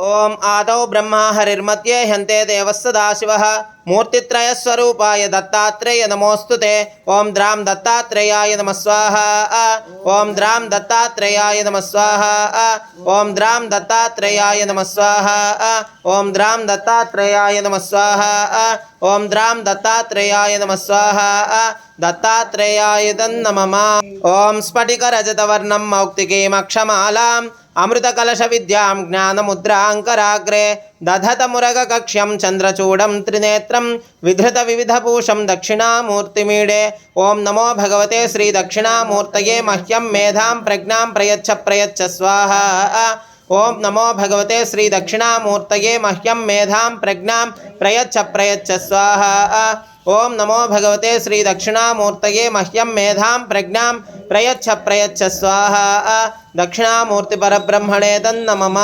ओम आदौ ब्रह्मा हरिर्मध्ये ह्यन्ते देवः सदाशिवः मूर्तित्रयस्वरूपाय दत्तात्रेय नमोस्तुते। ओम द्रां दत्तात्रेयाय नमः स्वाहा। ओम द्रां दत्तात्रेयाय नमः स्वाहा। ओम द्रां दत्तात्रेयाय नमः स्वाहा। ओम द्रां दत्तात्रेयाय नमः स्वाहा। ओम द्रां दत्तात्रेयाय नमः स्वाहा। दत्तात्रेयाय नमः। ओम स्फटिकरजतवर्णं मौक्तिकीमक्षमालाम् अमृतकलशविद्यां ज्ञानमुद्राङ्कराग्रे दधतमुरगकक्ष्यं चन्द्रचूडं त्रिनेत्रं विधृतविविधभूषं दक्षिणामूर्तिमीडे। ओं नमो भगवते श्रीदक्षिणामूर्तये मह्यं मेधां प्रज्ञां प्रयच्छ स्वाहा। ओं नमो भगवते श्रीदक्षिणामूर्तये मह्यं मेधां प्रज्ञां प्रयच्छ स्वाहा। ओं नमो भगवते श्रीदक्षिणामूर्तये मह्यं मेधां प्रज्ञां प्रयच्छ स्वाहा। दक्षिणामूर्तिपरब्रह्मणे तन्नमः।